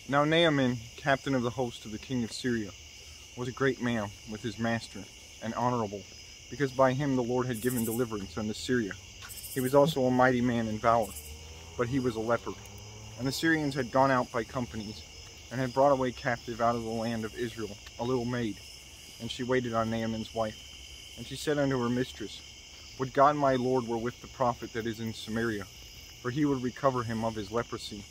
Now Naaman, captain of the host of the king of Syria, was a great man with his master, and honorable, because by him the Lord had given deliverance unto Syria. He was also a mighty man in valor, but he was a leper. And the Syrians had gone out by companies, and had brought away captive out of the land of Israel a little maid, and she waited on Naaman's wife. And she said unto her mistress, Would God my Lord were with the prophet that is in Samaria, for he would recover him of his leprosy.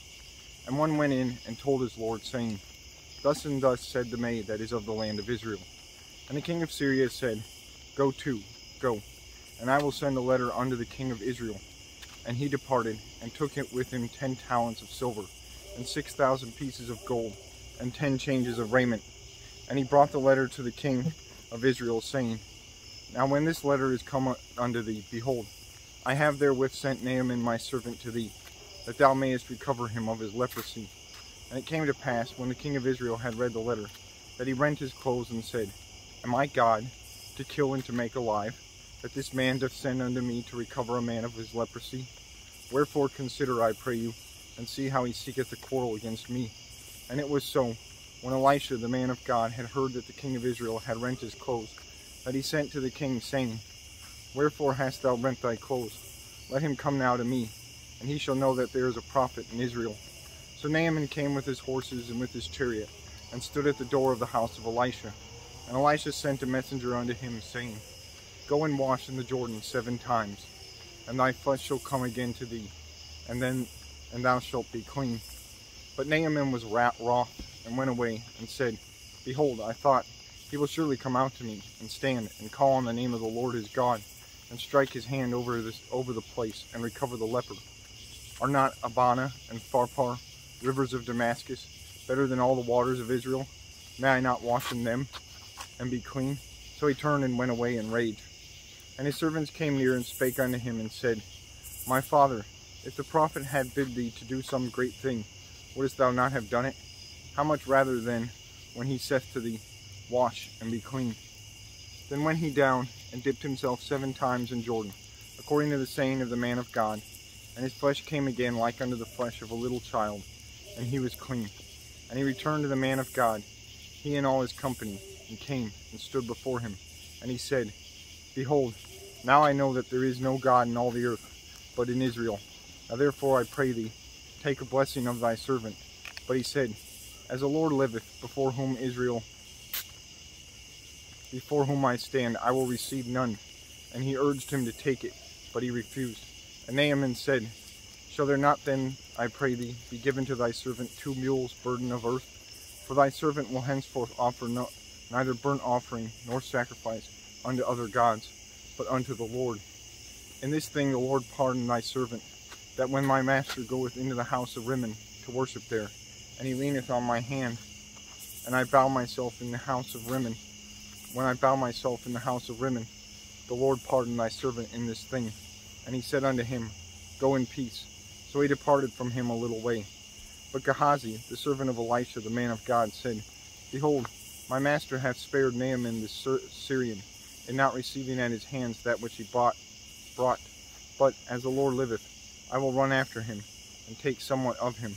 And one went in and told his lord, saying, Thus and thus said the maid that is of the land of Israel. And the king of Syria said, Go, and I will send a letter unto the king of Israel. And he departed, and took it with him 10 talents of silver, and 6,000 pieces of gold, and 10 changes of raiment. And he brought the letter to the king of Israel, saying, Now when this letter is come unto thee, behold, I have therewith sent Naaman my servant to thee, that thou mayest recover him of his leprosy. And it came to pass, when the king of Israel had read the letter, that he rent his clothes, and said, Am I God, to kill and to make alive, that this man doth send unto me to recover a man of his leprosy? Wherefore consider, I pray you, and see how he seeketh a quarrel against me. And it was so, when Elisha the man of God had heard that the king of Israel had rent his clothes, that he sent to the king, saying, Wherefore hast thou rent thy clothes? Let him come now to me, and he shall know that there is a prophet in Israel. So Naaman came with his horses and with his chariot, and stood at the door of the house of Elisha. And Elisha sent a messenger unto him, saying, Go and wash in the Jordan 7 times, and thy flesh shall come again to thee, and thou shalt be clean. But Naaman was wroth, and went away, and said, Behold, I thought, he will surely come out to me, and stand, and call on the name of the Lord his God, and strike his hand over the place, and recover the leper. Are not Abana and Pharpar, rivers of Damascus, better than all the waters of Israel? May I not wash in them, and be clean? So he turned and went away in rage. And his servants came near, and spake unto him, and said, My father, if the prophet had bid thee to do some great thing, wouldst thou not have done it? How much rather then, when he saith to thee, Wash and be clean? Then went he down, and dipped himself 7 times in Jordan, according to the saying of the man of God. And his flesh came again like unto the flesh of a little child, and he was clean. And he returned to the man of God, he and all his company, and came and stood before him. And he said, Behold, now I know that there is no God in all the earth, but in Israel. Now therefore I pray thee, take a blessing of thy servant. But he said, As the Lord liveth, before whom I stand, I will receive none. And he urged him to take it, but he refused. And Naaman said, Shall there not then, I pray thee, be given to thy servant 2 mules burden of earth? For thy servant will henceforth offer neither burnt offering nor sacrifice unto other gods, but unto the Lord. In this thing the Lord pardon thy servant, that when my master goeth into the house of Rimmon to worship there, and he leaneth on my hand, and I bow myself in the house of Rimmon, when I bow myself in the house of Rimmon, the Lord pardon thy servant in this thing. And he said unto him, Go in peace. So he departed from him a little way. But Gehazi, the servant of Elisha, the man of God, said, Behold, my master hath spared Naaman the Syrian, in not receiving at his hands that which he brought. But, as the Lord liveth, I will run after him, and take somewhat of him.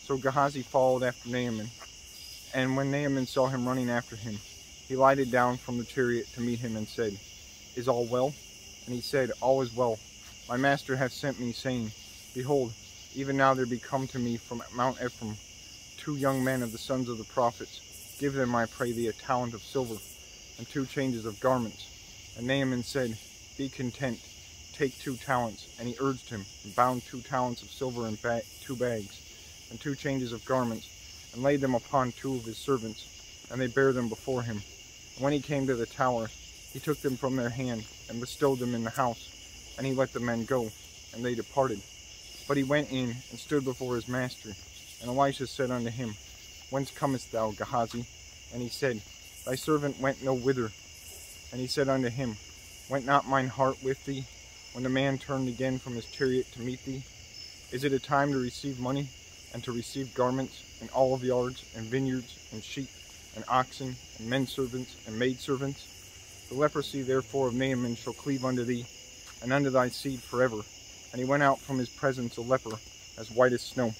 So Gehazi followed after Naaman, and when Naaman saw him running after him, he lighted down from the chariot to meet him, and said, Is all well? And he said, All is well. My master hath sent me, saying, Behold, even now there be come to me from Mount Ephraim 2 young men of the sons of the prophets. Give them, I pray thee, a talent of silver, and 2 changes of garments. And Naaman said, Be content, take 2 talents. And he urged him, and bound 2 talents of silver in 2 bags, and 2 changes of garments, and laid them upon 2 of his servants, and they bare them before him. And when he came to the tower, he took them from their hand, and bestowed them in the house. And he let the men go, and they departed. But he went in, and stood before his master. And Elisha said unto him, Whence comest thou, Gehazi? And he said, Thy servant went no whither. And he said unto him, Went not mine heart with thee, when the man turned again from his chariot to meet thee? Is it a time to receive money, and to receive garments, and olive yards, and vineyards, and sheep, and oxen, and men servants, and maid servants? The leprosy therefore of Naaman shall cleave unto thee, and unto thy seed forever. And he went out from his presence a leper, as white as snow.